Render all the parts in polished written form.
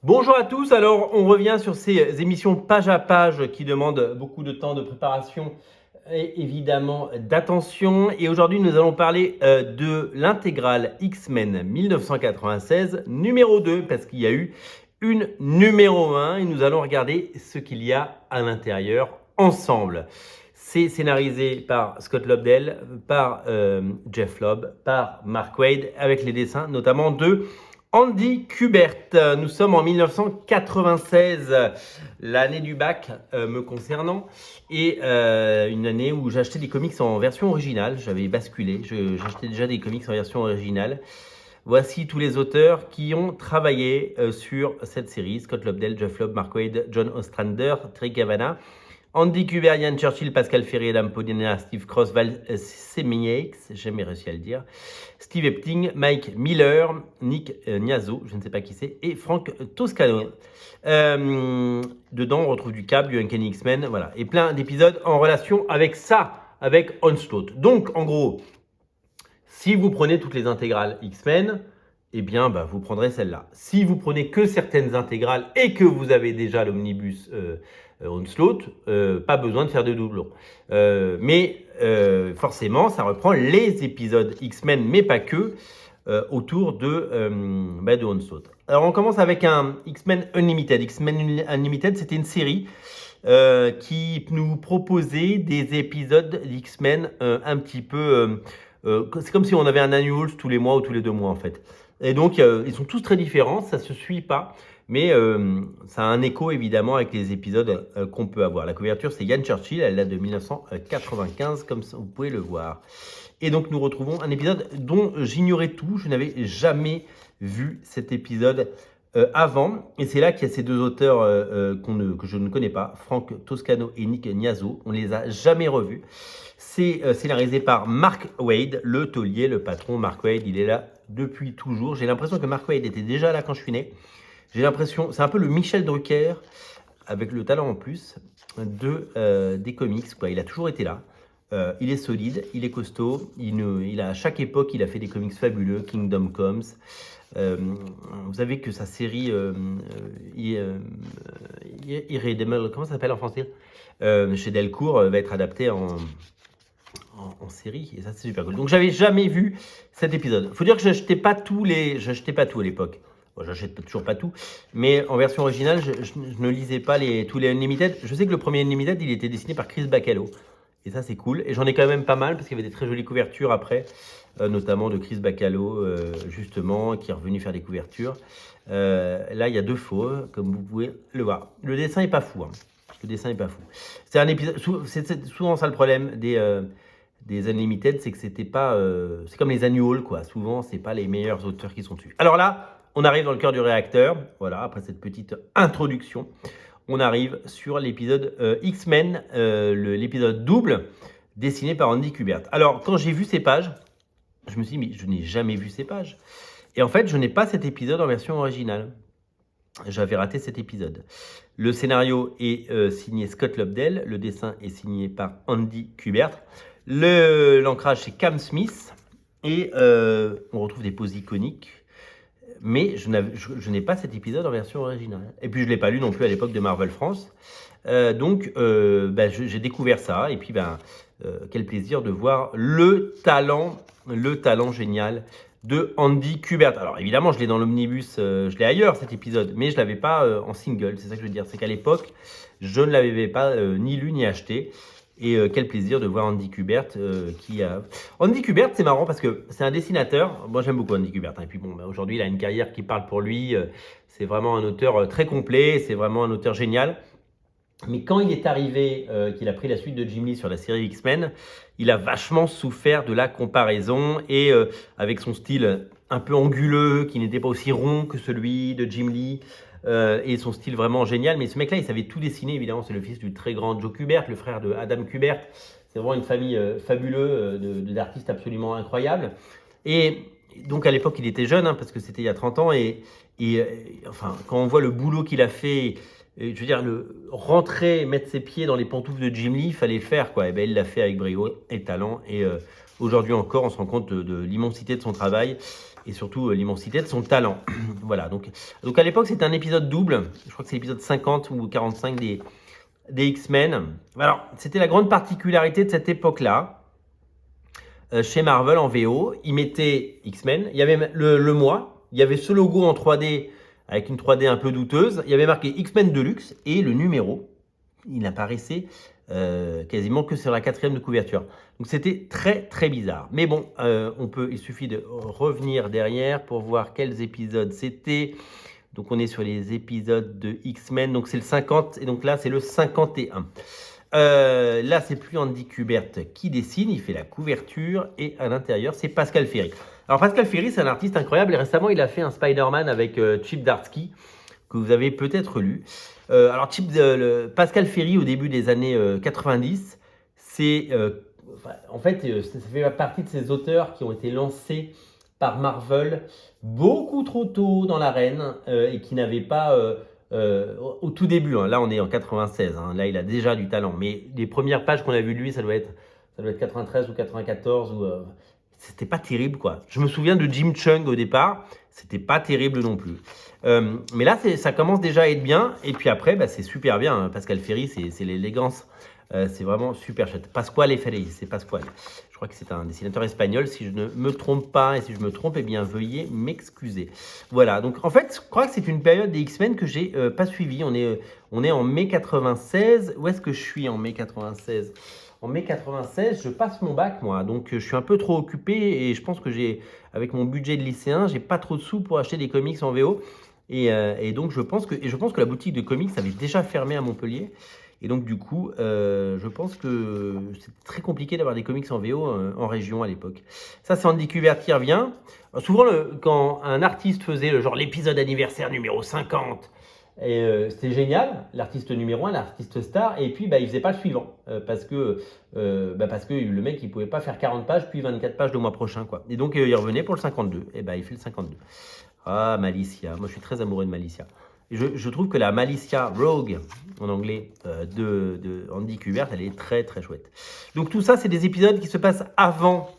Bonjour à tous, alors on revient sur ces émissions page à page qui demandent beaucoup de temps de préparation et évidemment d'attention. Et aujourd'hui nous allons parler de l'intégrale X-Men 1996 numéro 2 parce qu'il y a eu une numéro 1 et nous allons regarder ce qu'il y a à l'intérieur ensemble. C'est scénarisé par Scott Lobdell, par Jeff Lobb, par Mark Waid avec les dessins notamment de Andy Kubert. Nous sommes en 1996, l'année du bac me concernant, et une année où j'achetais des comics en version originale. J'avais basculé, j'achetais déjà des comics en version originale. Voici tous les auteurs qui ont travaillé sur cette série: Scott Lobdell, Jeff Lobb, Mark Waid, John Ostrander, Terry Cavanagh, Andy Kubert, Ian Churchill, Pascal Ferry, Adam Podina, Steve Cross, Val Semeiks, j'ai jamais réussi à le dire, Steve Epting, Mike Miller, Nick Niazo, je ne sais pas qui c'est, et Frank Toscano. Dedans, on retrouve du câble, du Uncanny X-Men, voilà, et plein d'épisodes en relation avec ça, avec Onslaught. Donc, en gros, si vous prenez toutes les intégrales X-Men, eh bien, vous prendrez celle-là. Si vous prenez que certaines intégrales et que vous avez déjà l'omnibus Onslaught, pas besoin de faire de doublons. Mais forcément, ça reprend les épisodes X-Men, mais pas que, autour de Onslaught. Alors, on commence avec un X-Men Unlimited. X-Men Unlimited, c'était une série qui nous proposait des épisodes d'X-Men un petit peu... c'est comme si on avait un annual tous les mois ou tous les 2 mois en fait. Et donc, ils sont tous très différents, ça ne se suit pas, mais ça a un écho évidemment avec les épisodes qu'on peut avoir. La couverture, c'est Ian Churchill, elle date de 1995, comme vous pouvez le voir. Et donc, nous retrouvons un épisode dont j'ignorais tout, je n'avais jamais vu cet épisode avant. Et c'est là qu'il y a ces deux auteurs que je ne connais pas, Frank Toscano et Nick Niazo. On ne les a jamais revus. C'est scénarisé par Mark Waid, le taulier, le patron. Mark Waid, il est là depuis toujours. J'ai l'impression que Mark Waid était déjà là quand je suis né. J'ai l'impression, c'est un peu le Michel Drucker, avec le talent en plus, des comics, quoi. Il a toujours été là. Il est solide, il est costaud. À chaque époque, il a fait des comics fabuleux. Kingdom Comes. Vous savez que sa série Irredeemable, comment ça s'appelle en français, chez Delcourt, va être adaptée en série, et ça c'est super cool. Donc j'avais jamais vu cet épisode. Faut dire que j'achetais pas tout à l'époque. Bon, j'achète toujours pas tout, mais en version originale, je ne lisais pas tous les Unlimited. Je sais que le premier Unlimited, il était dessiné par Chris Bachalo, et ça c'est cool. Et j'en ai quand même pas mal parce qu'il y avait des très jolies couvertures après, notamment de Chris Bachalo, justement, qui est revenu faire des couvertures. Là, il y a 2 faux, comme vous pouvez le voir. Le dessin est pas fou. Le dessin est pas fou. C'est un épisode. C'est souvent ça le problème des Unlimited, c'est que c'était pas, c'est comme les annuals, quoi. Souvent, c'est pas les meilleurs auteurs qui sont dessus. Alors là, on arrive dans le cœur du réacteur. Voilà, après cette petite introduction, on arrive sur l'épisode X-Men, l'épisode double, dessiné par Andy Kubert. Alors, quand j'ai vu ces pages, je me suis dit, mais je n'ai jamais vu ces pages. Et en fait, je n'ai pas cet épisode en version originale. J'avais raté cet épisode. Le scénario est signé Scott Lobdell, le dessin est signé par Andy Kubert. L'ancrage, c'est Cam Smith, et on retrouve des poses iconiques, mais je n'ai pas cet épisode en version originale. Et puis je ne l'ai pas lu non plus à l'époque de Marvel France. Donc j'ai découvert ça, et puis quel plaisir de voir le talent génial de Andy Kubert. Alors évidemment, je l'ai dans l'omnibus, je l'ai ailleurs cet épisode, mais je ne l'avais pas en single. C'est ça que je veux dire, c'est qu'à l'époque, je ne l'avais pas ni lu ni acheté. Et quel plaisir de voir Andy Kubert Andy Kubert, c'est marrant parce que c'est un dessinateur. Moi, j'aime beaucoup Andy Kubert. Et puis aujourd'hui, il a une carrière qui parle pour lui. C'est vraiment un auteur très complet. C'est vraiment un auteur génial. Mais quand il est arrivé, qu'il a pris la suite de Jim Lee sur la série X-Men, il a vachement souffert de la comparaison. Et avec son style un peu anguleux, qui n'était pas aussi rond que celui de Jim Lee, et son style vraiment génial. Mais ce mec-là, il savait tout dessiner, évidemment. C'est le fils du très grand Joe Kubert, le frère de Adam Kubert. C'est vraiment une famille fabuleuse d'artistes absolument incroyables. Et donc, à l'époque, il était jeune, parce que c'était il y a 30 ans. Et enfin, quand on voit le boulot qu'il a fait, je veux dire, rentrer, mettre ses pieds dans les pantoufles de Jim Lee, il fallait le faire, quoi. Et il l'a fait avec brio et talent. Et aujourd'hui encore, on se rend compte de l'immensité de son travail. et surtout l'immensité de son talent. Voilà, donc à l'époque, c'était un épisode double. Je crois que c'est l'épisode 50 ou 45 des X-Men. Alors, c'était la grande particularité de cette époque-là. Chez Marvel en VO, ils mettaient X-Men, il y avait le mois, il y avait ce logo en 3D avec une 3D un peu douteuse, il y avait marqué X-Men Deluxe et le numéro, il apparaissait quasiment que sur la 4e de couverture. Donc c'était très très bizarre. Mais bon, il suffit de revenir derrière pour voir quels épisodes c'était. Donc on est sur les épisodes de X-Men, donc c'est le 50 et donc là c'est le 51. Là, c'est plus Andy Kubert qui dessine, il fait la couverture et à l'intérieur, c'est Pascal Ferry. Alors, Pascal Ferry, c'est un artiste incroyable et récemment, il a fait un Spider-Man avec Chip Zdarsky que vous avez peut-être lu. Alors, Pascal Ferry, au début des années 90, c'est en fait, ça fait partie de ces auteurs qui ont été lancés par Marvel beaucoup trop tôt dans l'arène et qui n'avaient pas. Au tout début, hein, là on est en 96, hein, là il a déjà du talent, mais les premières pages qu'on a vues de lui, ça doit être 93 ou 94, c'était pas terrible quoi. Je me souviens de Jim Chung au départ, c'était pas terrible non plus. Mais là ça commence déjà à être bien, et puis après bah, c'est super bien, hein. Pascal Ferry c'est l'élégance, c'est vraiment super chouette. Pasquale Ferry, c'est Pasquale. Je crois que c'est un dessinateur espagnol, si je ne me trompe pas, et si je me trompe, eh bien veuillez m'excuser. Voilà, donc en fait, je crois que c'est une période des X-Men que j'ai pas suivie. On est en mai 96. Où est-ce que je suis en mai 96? En mai 96, je passe mon bac, moi, donc je suis un peu trop occupé et je pense que avec mon budget de lycéen, j'ai pas trop de sous pour acheter des comics en VO. Et donc je pense que la boutique de comics avait déjà fermé à Montpellier. Et donc, du coup, je pense que c'est très compliqué d'avoir des comics en VO en région à l'époque. Ça, c'est Andy Kubert qui revient. Souvent, quand un artiste faisait genre l'épisode anniversaire numéro 50, c'était génial, l'artiste numéro 1, l'artiste star, et puis bah, il faisait pas le suivant, parce que le mec, il pouvait pas faire 40 pages, puis 24 pages le mois prochain, quoi. Et donc, il revenait pour le 52, et bah, il fait le 52. Ah, Malicia, moi je suis très amoureux de Malicia. Je trouve que la Malicia Rogue, en anglais, de Andy Kubert, elle est très très chouette. Donc tout ça, c'est des épisodes qui se passent avant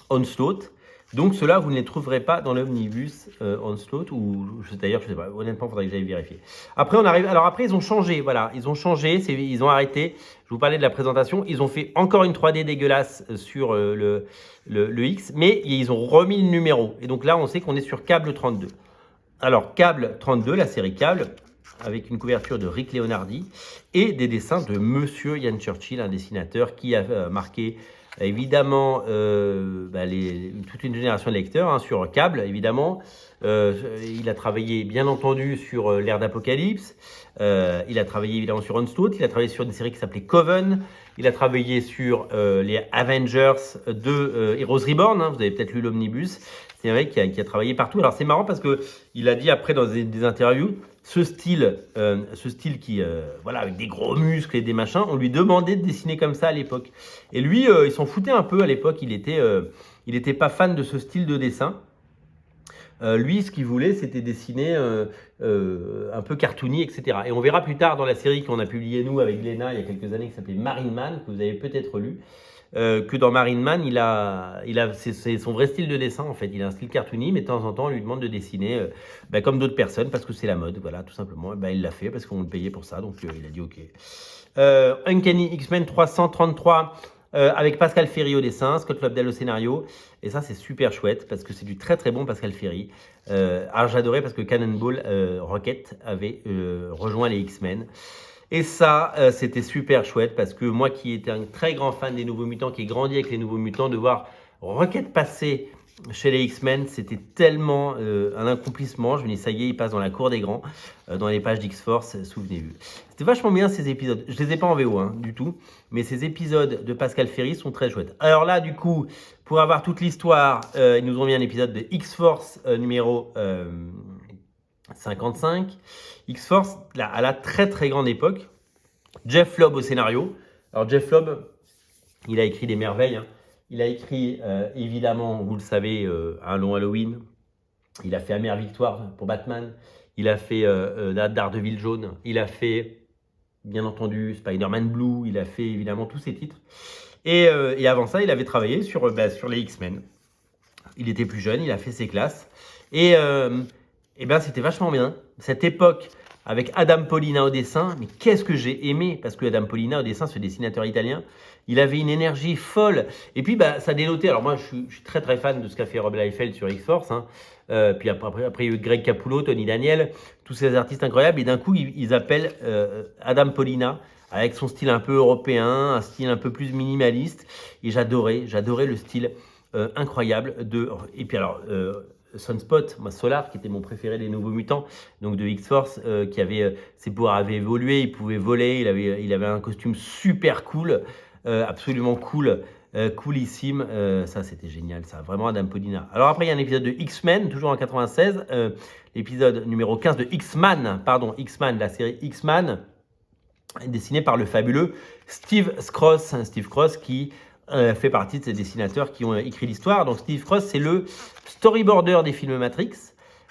Onslaught. Donc ceux-là, vous ne les trouverez pas dans l'omnibus Onslaught, ou d'ailleurs, je ne sais pas, honnêtement, il faudrait que j'aille vérifier. Après, après, ils ont changé, voilà, ils ont changé, ils ont arrêté. Je vous parlais de la présentation, ils ont fait encore une 3D dégueulasse sur le X, mais ils ont remis le numéro. Et donc là, on sait qu'on est sur Cable 32. Alors, Cable 32, la série Cable, avec une couverture de Rick Leonardi et des dessins de Monsieur Ian Churchill, un dessinateur qui a marqué évidemment toute une génération de lecteurs hein, sur Cable, évidemment. Il a travaillé bien entendu sur l'ère d'Apocalypse, il a travaillé évidemment sur Onslaught, il a travaillé sur des séries qui s'appelaient Coven, il a travaillé sur les Avengers de Heroes Reborn, hein, vous avez peut-être lu l'Omnibus. C'est un mec qui a travaillé partout. Alors c'est marrant parce qu'il a dit après dans des interviews, ce style qui, voilà, avec des gros muscles et des machins, on lui demandait de dessiner comme ça à l'époque. Et lui, il s'en foutait un peu à l'époque, il était pas fan de ce style de dessin. Lui, ce qu'il voulait, c'était dessiner un peu cartoony, etc. Et on verra plus tard dans la série qu'on a publiée, nous, avec Léna, il y a quelques années, qui s'appelait Marine Man, que vous avez peut-être lu, que dans Marine Man, c'est son vrai style de dessin, en fait. Il a un style cartoony, mais de temps en temps, on lui demande de dessiner comme d'autres personnes, parce que c'est la mode, voilà, tout simplement. Il l'a fait, parce qu'on le payait pour ça, donc il a dit OK. Uncanny X-Men 333, avec Pascal Ferry au dessin, Scott Lobdell au scénario. Et ça, c'est super chouette parce que c'est du très très bon Pascal Ferry. Alors j'adorais parce que Cannonball Rocket avait rejoint les X-Men. Et ça, c'était super chouette parce que moi qui étais un très grand fan des Nouveaux Mutants, qui ai grandi avec les Nouveaux Mutants, de voir Rocket passer chez les X-Men, c'était tellement un accomplissement. Je me dis, ça y est, il passe dans la cour des grands, dans les pages d'X-Force, souvenez-vous. C'était vachement bien ces épisodes. Je ne les ai pas en VO hein, du tout, mais ces épisodes de Pascal Ferry sont très chouettes. Alors là, du coup, pour avoir toute l'histoire, ils nous ont mis un épisode de X-Force numéro 55. X-Force, là, à la très très grande époque. Jeff Loeb au scénario. Alors Jeff Loeb, il a écrit des merveilles. Hein. Il a écrit, évidemment, vous le savez, Un long Halloween. Il a fait Amère Victoire pour Batman. Il a fait Daredevil jaune. Il a fait, bien entendu, Spider-Man Blue. Il a fait, évidemment, tous ces titres. Et avant ça, il avait travaillé sur les X-Men. Il était plus jeune, il a fait ses classes. Et ben, c'était vachement bien. Cette époque avec Adam Pollina au dessin, mais qu'est-ce que j'ai aimé, parce que Adam Pollina au dessin, ce dessinateur italien, il avait une énergie folle. Et puis, bah, ça dénotait. Alors moi, je suis très très fan de ce qu'a fait Rob Liefeld sur X-Force. Hein. Puis après, il y a eu Greg Capullo, Tony Daniel, tous ces artistes incroyables. Et d'un coup, ils appellent Adam Pollina avec son style un peu européen, un style un peu plus minimaliste. Et j'adorais le style incroyable de. Et puis alors. Sunspot, moi Solar, qui était mon préféré des Nouveaux Mutants, donc de X-Force, qui avait ses pouvoirs avaient évolué, il pouvait voler, il avait un costume super cool, absolument cool, coolissime. Ça, c'était génial, ça, vraiment Adam Pollina. Alors après, il y a un épisode de X-Men, toujours en 96, l'épisode numéro 15 de X-Man, la série X-Man, dessiné par le fabuleux Steve Cross qui fait partie de ces dessinateurs qui ont écrit l'histoire. Donc Steve Cross, c'est le storyboarder des films Matrix.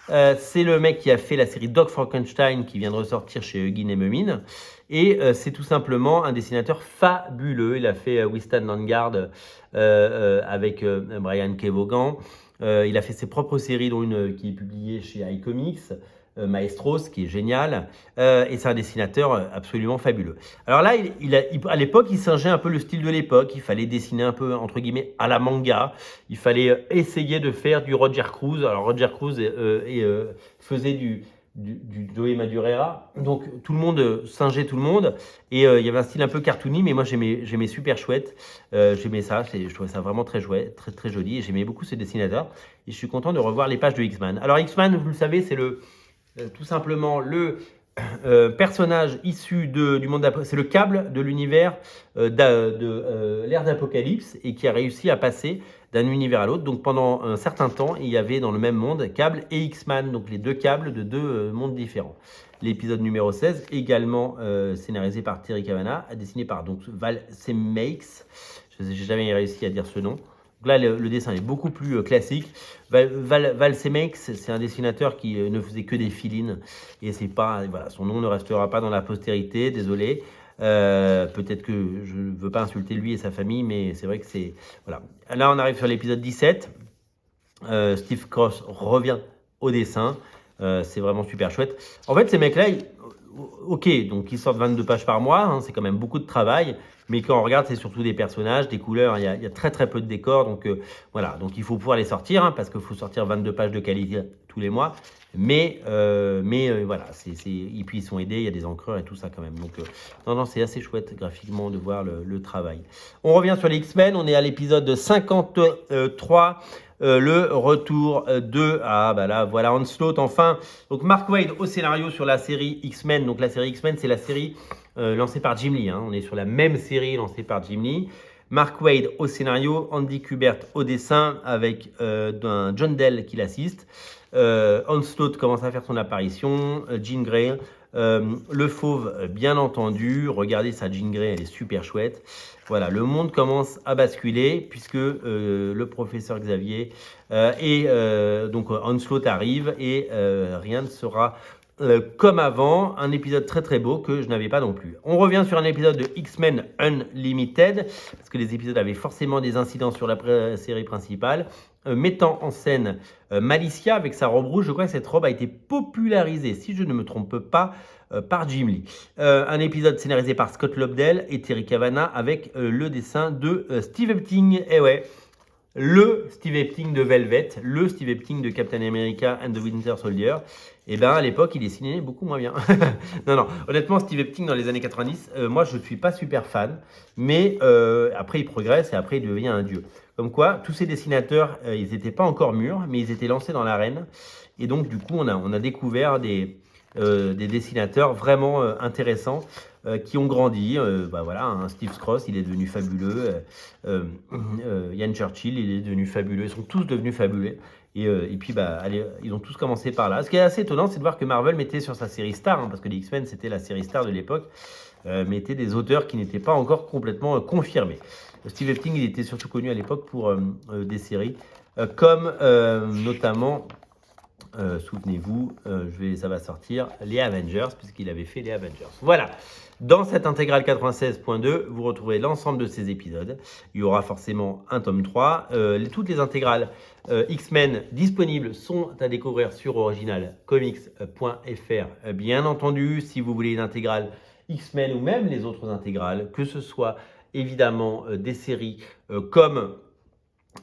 C'est le mec qui a fait la série Doc Frankenstein qui vient de ressortir chez Huggin et Mumin. Et c'est tout simplement un dessinateur fabuleux. Il a fait We Stand on Guard avec Brian K. Vaughan. Il a fait ses propres séries, dont une qui est publiée chez iComics. Maestros, qui est génial, et c'est un dessinateur absolument fabuleux. Alors là, à l'époque, il singeait un peu le style de l'époque, il fallait dessiner un peu, entre guillemets, à la manga, il fallait essayer de faire du Roger Cruz. Alors Roger Cruz faisait du Joey Madureira, donc tout le monde singeait tout le monde, et il y avait un style un peu cartoony, mais moi j'aimais super chouette, j'aimais ça, je trouvais ça vraiment très chouette, très, très joli, et j'aimais beaucoup ce dessinateur, et je suis content de revoir les pages de X-Man. Alors X-Man, vous le savez, c'est tout simplement le personnage issu du monde d'Apocalypse, c'est le Cable de l'univers de l'ère d'Apocalypse, et qui a réussi à passer d'un univers à l'autre. Donc pendant un certain temps, il y avait dans le même monde Cable et X-Man, donc les deux Cables de deux mondes différents. L'épisode numéro 16, également scénarisé par Terry Cavanagh, dessiné par donc, Val Semeiks. Je n'ai jamais réussi à dire ce nom. Là, le dessin est beaucoup plus classique. Val Semeiks, c'est un dessinateur qui ne faisait que des fill-in. Et c'est pas, voilà, son nom ne restera pas dans la postérité, désolé. Peut-être que je ne veux pas insulter lui et sa famille, mais c'est vrai que c'est... Voilà. Là, on arrive sur l'épisode 17. Steve Cross revient au dessin. C'est vraiment super chouette. En fait, ces mecs-là, ok, donc ils sortent 22 pages par mois, hein, c'est quand même beaucoup de travail, mais quand on regarde, c'est surtout des personnages, des couleurs, il y a très très peu de décors, donc voilà, donc il faut pouvoir les sortir, hein, parce qu'il faut sortir 22 pages de qualité tous les mois, mais voilà, et puis ils sont aidés, il y a des encreurs et tout ça quand même, donc non, c'est assez chouette graphiquement de voir le travail. On revient sur les X-Men, on est à l'épisode 53, le retour de... Ah bah là, voilà Onslaught enfin. Donc Mark Waid au scénario sur la série X-Men. Donc la série X-Men, c'est la série lancée par Jim Lee. Hein. On est sur la même série lancée par Jim Lee. Mark Waid au scénario, Andy Kubert au dessin avec un John Dell qui l'assiste. Onslaught commence à faire son apparition. Jean Grey, le fauve bien entendu. Regardez sa Jean Grey, elle est super chouette. Voilà, le monde commence à basculer puisque le professeur Xavier et donc Onslaught arrive et rien ne sera comme avant. Un épisode très très beau que je n'avais pas non plus. On revient sur un épisode de X-Men Unlimited parce que les épisodes avaient forcément des incidences sur la série principale. Mettant en scène Malicia avec sa robe rouge. Je crois que cette robe a été popularisée, si je ne me trompe pas, par Jim Lee. Un épisode scénarisé par Scott Lobdell et Terry Cavanagh avec le dessin de Steve Epting. Et ouais, le Steve Epting de Velvet, le Steve Epting de Captain America and the Winter Soldier. Et bien à l'époque, il dessinait beaucoup moins bien. non, honnêtement, Steve Epting dans les années 90, moi je ne suis pas super fan, mais après il progresse et après il devient un dieu. Comme quoi, tous ces dessinateurs, ils n'étaient pas encore mûrs, mais ils étaient lancés dans l'arène. Et donc, du coup, on a découvert des dessinateurs vraiment intéressants qui ont grandi. Voilà, hein, Steve Cross, il est devenu fabuleux. Ian Churchill, il est devenu fabuleux. Ils sont tous devenus fabuleux. Et puis, allez, ils ont tous commencé par là. Ce qui est assez étonnant, c'est de voir que Marvel mettait sur sa série Star, hein, parce que les X-Men, c'était la série Star de l'époque, mettait des auteurs qui n'étaient pas encore complètement confirmés. Steve Epting, il était surtout connu à l'époque pour des séries comme notamment souvenez-vous, ça va sortir les Avengers, puisqu'il avait fait les Avengers. Voilà, dans cette intégrale 96.2, vous retrouvez l'ensemble de ces épisodes. Il y aura forcément un tome 3. Toutes les intégrales X-Men disponibles sont à découvrir sur originalcomics.fr. Bien entendu, si vous voulez une intégrale X-Men ou même les autres intégrales, que ce soit évidemment des séries comme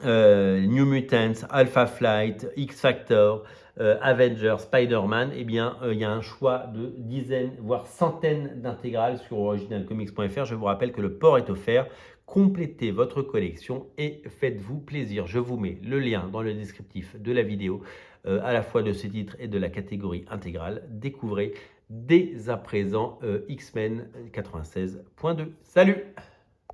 New Mutants, Alpha Flight, X-Factor, Avengers, Spider-Man, eh bien, il y a un choix de dizaines, voire centaines d'intégrales sur originalcomics.fr. Je vous rappelle que le port est offert. Complétez votre collection et faites-vous plaisir. Je vous mets le lien dans le descriptif de la vidéo, à la fois de ce titre et de la catégorie intégrale. Découvrez dès à présent X-Men 96.2. Salut!